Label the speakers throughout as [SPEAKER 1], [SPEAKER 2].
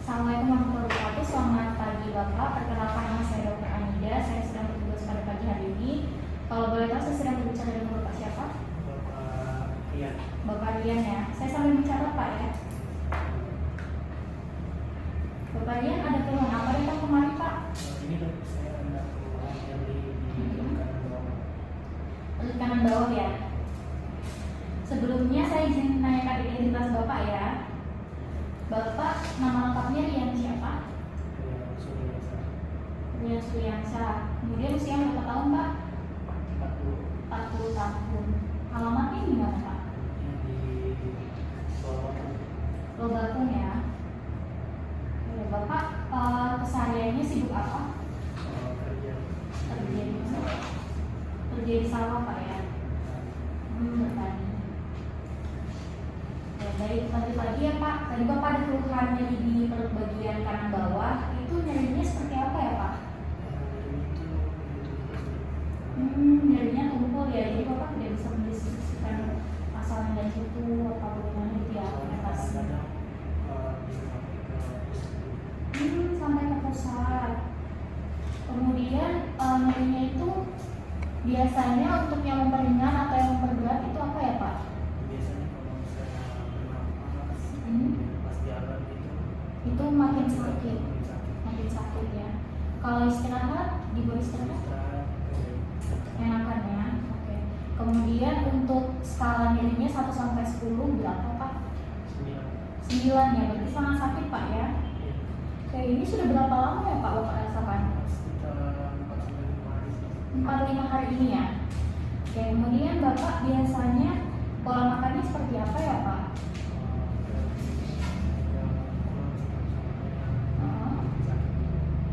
[SPEAKER 1] Assalamualaikum warahmatullahi wabarakatuh. Selamat pagi Bapak. Perkenalkan nama saya Dr. Anida. Saya sedang bertugas pada pagi hari ini. Kalau boleh tahu saya sedang berbicara dengan Bapak siapa?
[SPEAKER 2] Bapak Rian.
[SPEAKER 1] Bapak Rian ya. Saya sambil mencatat Pak ya. Bapak Rian ada keluhan apa datang kemarin Pak?
[SPEAKER 2] Ini dok, saya ada keluhan nyeri di kanan bawah.
[SPEAKER 1] Lutut kanan bawah ya. Sebelumnya saya izin menanyakan identitas Bapak ya. Bapak nama lengkapnya Rian siapa? Rian Suyansa. Kemudian usia berapa tahun Pak? 40 tahun. Alamatnya di mana Pak?
[SPEAKER 2] Di
[SPEAKER 1] Lobakung ya. Oke, Bapak kesehariannya sibuk apa? Kerja di sawah Pak ya. Bertani. Dari pagi ya Pak, tadi Bapak ada keluhan nyeri di perut bagian kanan bawah, itu nyerinya seperti apa ya Pak? Nyerinya tumpul ya, jadi Bapak tidak bisa mendeskripsikan asalnya dari situ apa bagaimana gitu ya atasnya. Sampai ke pusat. Kemudian nyerinya itu biasanya untuk yang memperingan atau yang memperberat itu apa ya Pak?
[SPEAKER 2] Biasanya kalau misalnya bernapas, pas jalan
[SPEAKER 1] itu makin sakit ya. Kalau istirahat, dibuat istirahat enakan ya. Oke. Kemudian untuk skala nyerinya 1 sampai 10 berapa Pak? 9 ya, berarti sangat sakit Pak ya. Oke, ini sudah berapa lama ya Pak Bapak rasakan?
[SPEAKER 2] Sekitar
[SPEAKER 1] 4-5 hari ini ya. Oke, kemudian Bapak biasanya pola makannya seperti apa ya Pak?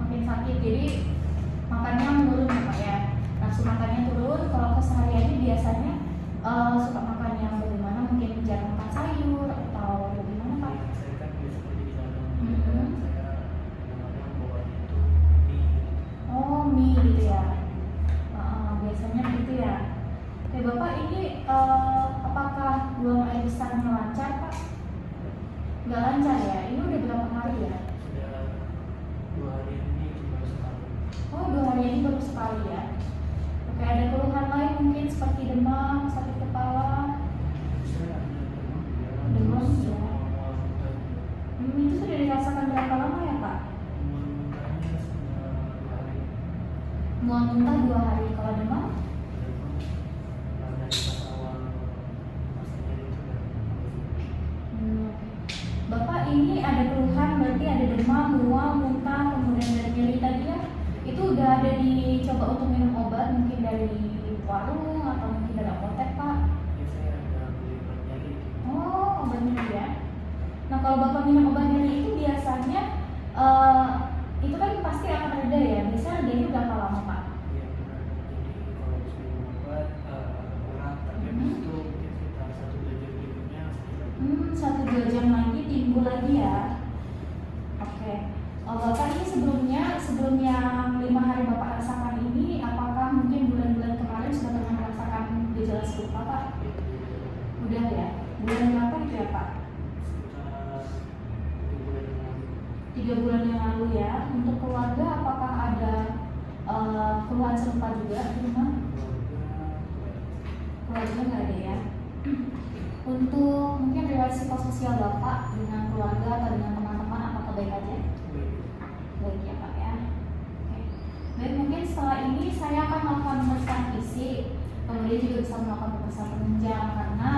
[SPEAKER 1] Makin sakit, jadi makannya menurun ya Pak ya. Nafsu makannya turun. Kalau kesehariannya biasanya suka makan yang bagaimana? Mungkin jarang makan sayur atau bagaimana Pak?
[SPEAKER 2] Saya kan biasa kerja di dalam, saya kadang-kadang bawa itu mie.
[SPEAKER 1] Oh, mie gitu ya. Biasanya begitu ya. Oke Bapak, ini apakah buang air besarnya lancar Pak? Nggak lancar ya? Ini udah berapa hari ya?
[SPEAKER 2] Sudah 2 hari ini baru sekali.
[SPEAKER 1] Oh, 2 hari ini baru sekali ya. Oke, ada keluhan lain mungkin seperti demam, sakit kepala?
[SPEAKER 2] Saya ada demam,
[SPEAKER 1] Demam,
[SPEAKER 2] terus
[SPEAKER 1] ya.
[SPEAKER 2] mual muntah.
[SPEAKER 1] Itu sudah dirasakan berapa lama ya Pak?
[SPEAKER 2] Mual muntahnya sudah 2 hari.
[SPEAKER 1] Mual muntah 2 hari. Kalau demam?
[SPEAKER 2] Dari pas awal masanya itu
[SPEAKER 1] Bapak ini ada keluhan berarti ada demam, mual, muntah, kemudian ada nyeri tadi ya. Itu udah ada dicoba untuk minum obat mungkin dari warung atau mungkin dari apotek Pak?
[SPEAKER 2] ya saya ada beli obat nyeri.
[SPEAKER 1] Oh, obat nyeri ya. Nah, kalau Bapak minum obat nyeri itu biasanya itu kan pasti akan reda ya. Biasanya redanya berapa lama Pak?
[SPEAKER 2] Iya benar. Jadi kalau habis minum obat agak berat, tapi habis itu mungkin sekitar 1-2 jam berikutnya sekitar
[SPEAKER 1] 1-2 jam lagi timbul lagi ya. Oke. Bapak ini sebelum yang 5 hari Bapak rasakan ini, apakah mungkin bulan-bulan kemarin sudah pernah merasakan gejala serupa Pak? Udah ya. Bulan berapa itu ya Pak?
[SPEAKER 2] sekitar 3 bulan yang lalu.
[SPEAKER 1] 3 bulan yang lalu ya. Untuk keluarga apakah ada keluhan serupa juga di rumah? Keluarga nggak ada ya. Untuk mungkin riwayat psikososial Bapak dengan keluarga atau dengan teman-teman apakah baik aja? Baik ya Pak ya. Oke. Baik, mungkin setelah ini saya akan melakukan pemeriksaan fisik, kemudian juga bisa melakukan pemeriksaan penunjang karena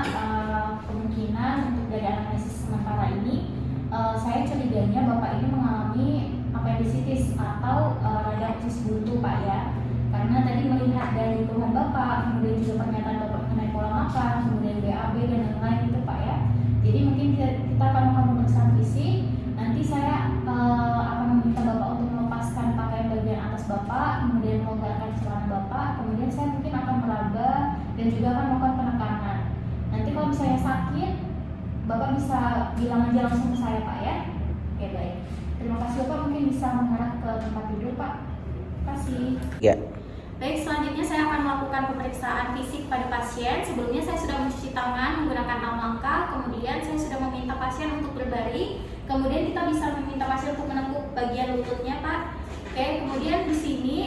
[SPEAKER 1] kemungkinan untuk dari anamnesis sementara ini saya curiganya Bapak ini mengalami appendicitis atau radang usus buntu Pak ya. Karena tadi melihat dari keluhan Bapak, kemudian juga pernyataan Bapak mengenai pola makan, kemudian BAB dan lain-lain itu Pak ya. Jadi mungkin kita akan melakukan pemeriksaan fisik. Nanti saya akan meminta Bapak untuk melepaskan pakaian bagian atas Bapak, kemudian melonggarkan celana Bapak, kemudian saya mungkin akan meraba dan juga akan melakukan penekanan. Nanti kalau misalnya sakit, Bapak bisa bilang aja langsung ke saya Pak ya. Oke baik. Terima kasih Bapak, mungkin bisa mengarah ke tempat tidur Pak. Terima kasih.
[SPEAKER 3] Ya.
[SPEAKER 1] Baik, selanjutnya saya akan melakukan pemeriksaan fisik pada pasien. Sebelumnya saya sudah mencuci tangan menggunakan 6 langkah, kemudian saya sudah meminta pasien untuk berbaring, kemudian kita bisa meminta pasien pasien untuk menekuk bagian lututnya, Pak. Oke, kemudian di sini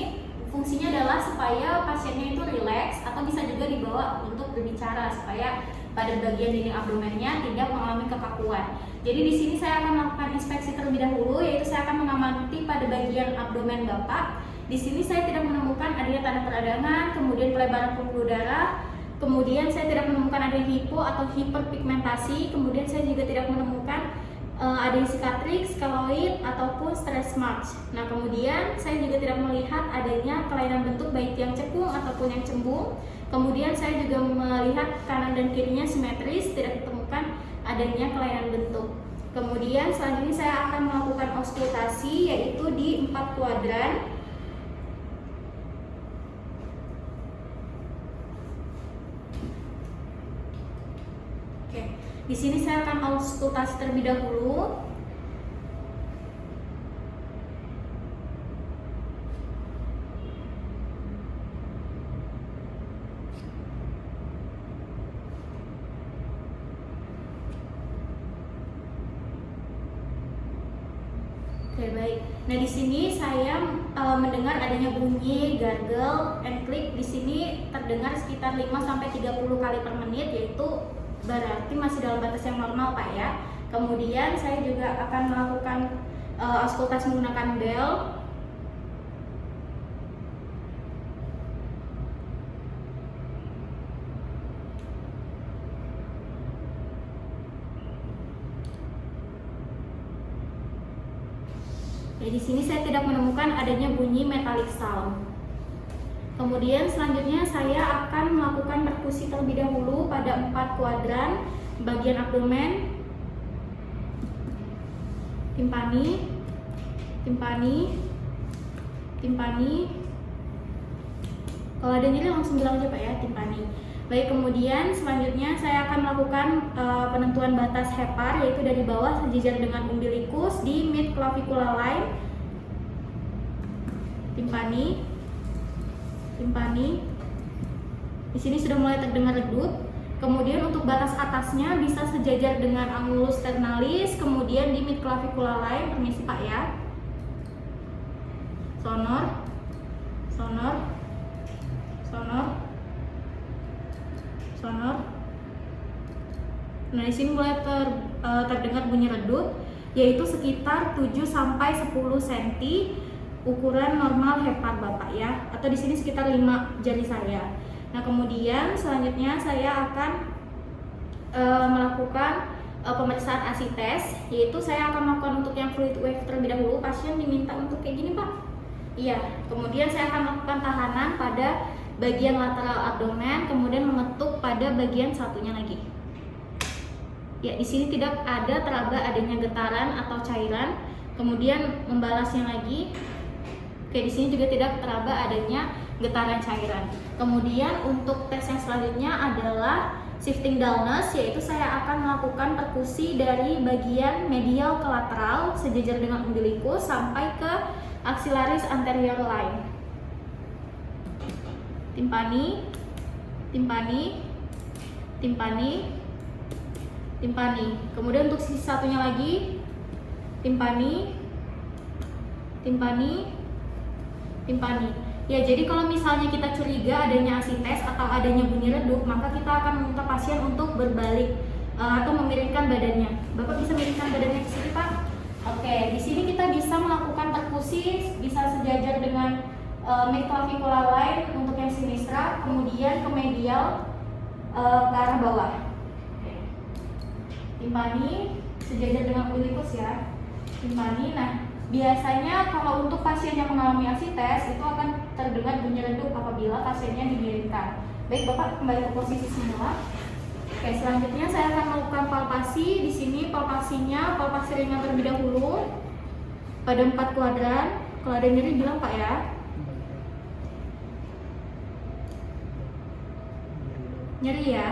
[SPEAKER 1] fungsinya adalah supaya pasiennya itu rileks atau bisa juga dibawa untuk berbicara supaya pada bagian dinding abdomennya tidak mengalami kekakuan. Jadi di sini saya akan melakukan inspeksi terlebih dahulu, yaitu saya akan mengamati pada bagian abdomen Bapak. Di sini saya tidak menemukan adanya tanda peradangan, kemudian pelebaran pembuluh darah, kemudian saya tidak menemukan adanya hipo atau hiperpigmentasi, kemudian saya juga tidak menemukan adanya sicatrix, keloid ataupun stretch marks. Nah, kemudian saya juga tidak melihat adanya kelainan bentuk baik yang cekung ataupun yang cembung. Kemudian saya juga melihat kanan dan kirinya simetris, tidak ditemukan adanya kelainan bentuk. Kemudian selanjutnya saya akan melakukan auskultasi, yaitu di 4 kuadran. Oke, di sini saya akan auskultasi terlebih dahulu. Oke, baik. Nah, di sini saya mendengar adanya bunyi gargle and click. Di sini terdengar sekitar 5-30 kali per menit, yaitu berarti masih dalam batas yang normal, Pak ya. Kemudian saya juga akan melakukan auskultasi menggunakan bel. Nah, di sini saya tidak menemukan adanya bunyi metallic sound. Kemudian selanjutnya saya akan melakukan perkusi terlebih dahulu pada 4 kuadran bagian abdomen, timpani, timpani, timpani. Kalau ada nyeri langsung bilang aja Pak ya, timpani. Baik, kemudian selanjutnya saya akan melakukan penentuan batas hepar, yaitu dari bawah sejajar dengan umbilikus di mid clavicular line. Timpani, timpani. Di sini sudah mulai terdengar redup. Kemudian untuk batas atasnya bisa sejajar dengan angulus sternalis, kemudian di mid clavicular line. Permisi Pak ya. Sonor, sonor, sonor, sonor. Nah, di sini mulai terdengar bunyi redup, yaitu sekitar 7-10 cm ukuran normal hepar Bapak ya, atau di sini sekitar 5 jari saya. Nah, kemudian selanjutnya saya akan melakukan pemeriksaan ASI test, yaitu saya akan melakukan untuk yang fluid wave terlebih dahulu. Pasien diminta untuk kayak gini Pak. Iya, kemudian saya akan melakukan tahanan pada bagian lateral abdomen, kemudian mengetuk pada bagian satunya lagi. Ya, di sini tidak ada teraba adanya getaran atau cairan. Kemudian membalasnya lagi. Oke, di sini juga tidak teraba adanya getaran cairan. Kemudian untuk tes yang selanjutnya adalah shifting dullness, yaitu saya akan melakukan perkusi dari bagian medial ke lateral sejajar dengan umbilikus sampai ke axillaris anterior line. Timpani, timpani, timpani, timpani. Kemudian untuk sisi satunya lagi, timpani, timpani, timpani. Ya, jadi kalau misalnya kita curiga adanya ASI test atau adanya bunyi redup, maka kita akan meminta pasien untuk berbalik atau memiringkan badannya. Bapak bisa miringkan badannya ke sini, Pak. Oke, di sini kita bisa melakukan perkusi, bisa sejajar dengan mid clavicular line untuk yang sinistra, kemudian ke medial ke arah bawah. Oke. Timpani sejajar dengan umbilikus ya. Timpani. Nah, biasanya kalau untuk pasien yang mengalami ASI test itu akan terdengar bunyi redup apabila pasiennya dimiringkan. Baik, Bapak kembali ke posisi semula. Oke, selanjutnya saya akan melakukan palpasi. Di sini palpasinya palpasi ringan terlebih dahulu pada 4 kuadran. Kalau ada nyeri bilang Pak ya. Nyeri ya.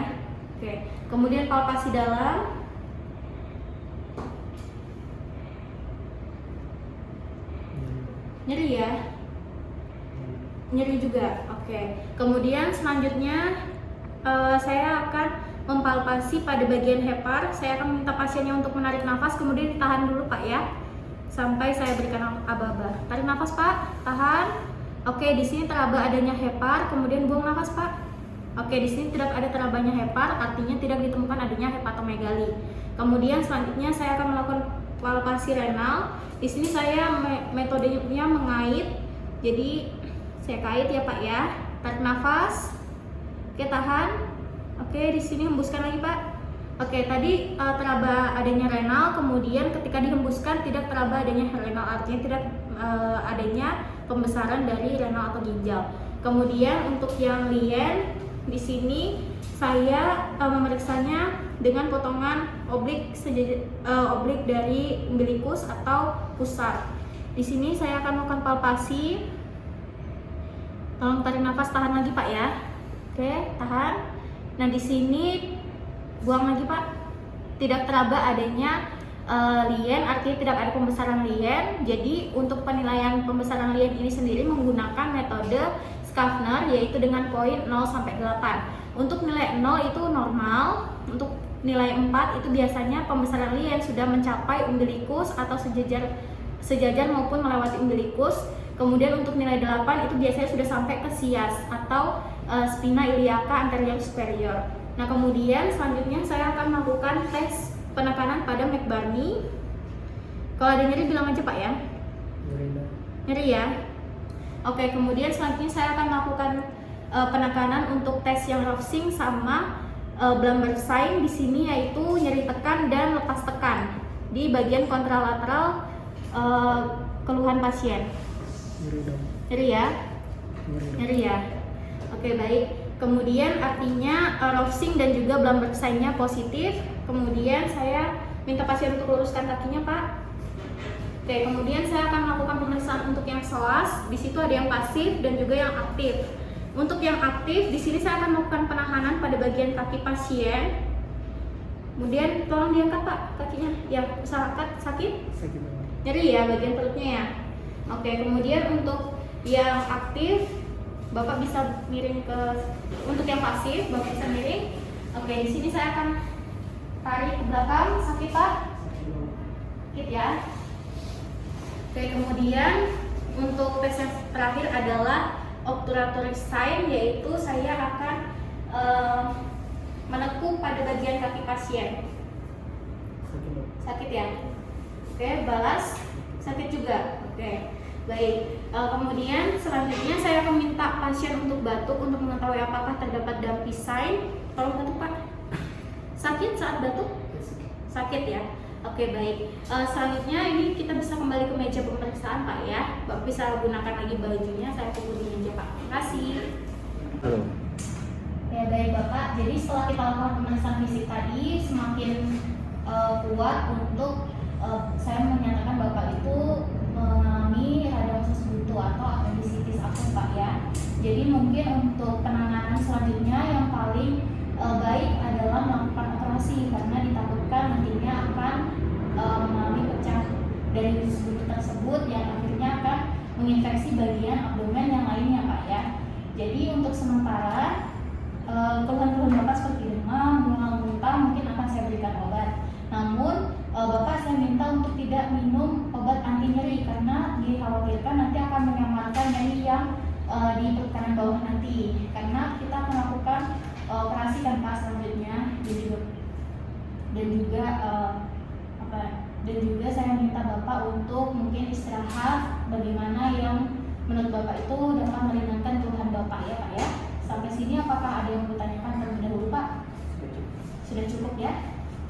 [SPEAKER 1] Oke, kemudian palpasi dalam. Nyeri ya. Nyeri juga. Oke. Kemudian selanjutnya saya akan mempalpasi pada bagian hepar. Saya akan minta pasiennya untuk menarik nafas, kemudian ditahan dulu Pak ya. sampai saya berikan aba-aba. Tarik nafas Pak, tahan. Oke, di sini teraba adanya hepar, kemudian buang nafas Pak. Oke, di sini tidak ada terabanya hepar, artinya tidak ditemukan adanya hepatomegali. Kemudian selanjutnya saya akan melakukan palpasi renal. Di sini saya metodenya mengait. Jadi saya kait ya Pak ya. Tarik nafas. Oke, tahan. Oke, di sini hembuskan lagi Pak. Oke, tadi teraba adanya renal, kemudian ketika dihembuskan tidak teraba adanya renal, artinya tidak adanya pembesaran dari renal atau ginjal. Kemudian untuk yang lien, di sini saya memeriksanya dengan potongan oblik oblik dari umbilikus atau pusar. Di sini saya akan melakukan palpasi. Tolong tarik nafas, tahan lagi Pak ya. Oke, tahan. Nah, di sini buang lagi Pak. Tidak teraba adanya lien, artinya tidak ada pembesaran lien. Jadi untuk penilaian pembesaran lien ini sendiri menggunakan metode Schaffner, yaitu dengan poin 0 sampai 8. Untuk nilai 0 itu normal, untuk nilai 4 itu biasanya pembesaran lien sudah mencapai umbilikus atau sejajar maupun melewati umbilikus. Kemudian untuk nilai 8 itu biasanya sudah sampai ke sias atau spina iliaca anterior superior. Nah, kemudian selanjutnya saya akan melakukan tes penekanan pada McBurney. Kalau ada nyeri bilang aja Pak ya. Nyeri ya. Oke, kemudian selanjutnya saya akan melakukan penekanan untuk tes yang Rovsing sama Blamberg-Sein di sini, yaitu nyeri tekan dan lepas tekan di bagian kontralateral keluhan pasien. Nyeri ya. Nyeri ya. Oke, baik. Kemudian artinya Rovsing dan juga Blamberg-Sein-nya positif. Kemudian saya minta pasien untuk luruskan kakinya Pak. Oke, kemudian saya akan melakukan pemeriksaan untuk yang SOAS. Di situ ada yang pasif dan juga yang aktif. Untuk yang aktif, di sini saya akan melakukan penahanan pada bagian kaki pasien. Kemudian tolong diangkat Pak kakinya. Ya, usahakan sakit?
[SPEAKER 2] Sakit banget.
[SPEAKER 1] Nyeri ya bagian perutnya ya. Oke, kemudian untuk yang aktif, Bapak bisa miring ke, untuk yang pasif, Bapak bisa miring. Oke, di sini saya akan tarik ke belakang. Sakit Pak? Sakit ya. Oke, kemudian untuk tes yang terakhir adalah obturatory sign, yaitu saya akan menekuk pada bagian kaki pasien. Sakit ya? Oke, balas. Sakit juga. Oke, baik. Kemudian selanjutnya saya akan minta pasien untuk batuk untuk mengetahui apakah terdapat dumpy sign. Tolong batuk Pak. Sakit saat batuk? Sakit ya. Oke, baik. Selanjutnya ini kita bisa kembali ke meja pemeriksaan Pak ya. Bapak bisa gunakan lagi bajunya. Saya tunggu di meja Pak. Terima kasih.
[SPEAKER 2] Halo.
[SPEAKER 1] Ya, baik Bapak. Jadi setelah kita lakukan pemeriksaan fisik tadi, semakin kuat untuk saya menyatakan Bapak itu mengalami radiosis buntu atau apendisitis akut Pak ya. Jadi mungkin untuk penanganan selanjutnya yang paling baik adalah melakukan operasi, karena ditakutkan nantinya akan mengalami pecah dari usus buntu tersebut yang akhirnya akan menginfeksi bagian abdomen yang lainnya Pak ya. Jadi untuk sementara keluhan-keluhan Bapak seperti demam, mual-muntah mungkin akan saya berikan obat. Namun Bapak saya minta untuk tidak minum obat anti nyeri, karena dikhawatirkan nanti akan menyamarkan nyeri yang di perut kanan bawah nanti, karena kita akan melakukan operasi kan Pak selanjutnya. Dan juga saya minta Bapak untuk mungkin istirahat, bagaimana yang menurut Bapak itu dapat meringankan keluhan Bapak ya Pak ya. Sampai sini apakah ada yang bertanyakan terlebih dahulu Pak? Sudah cukup ya?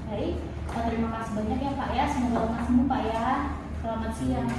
[SPEAKER 1] Baik, terima kasih banyak ya Pak ya. Semoga lekas sembuh Pak ya. Selamat siang.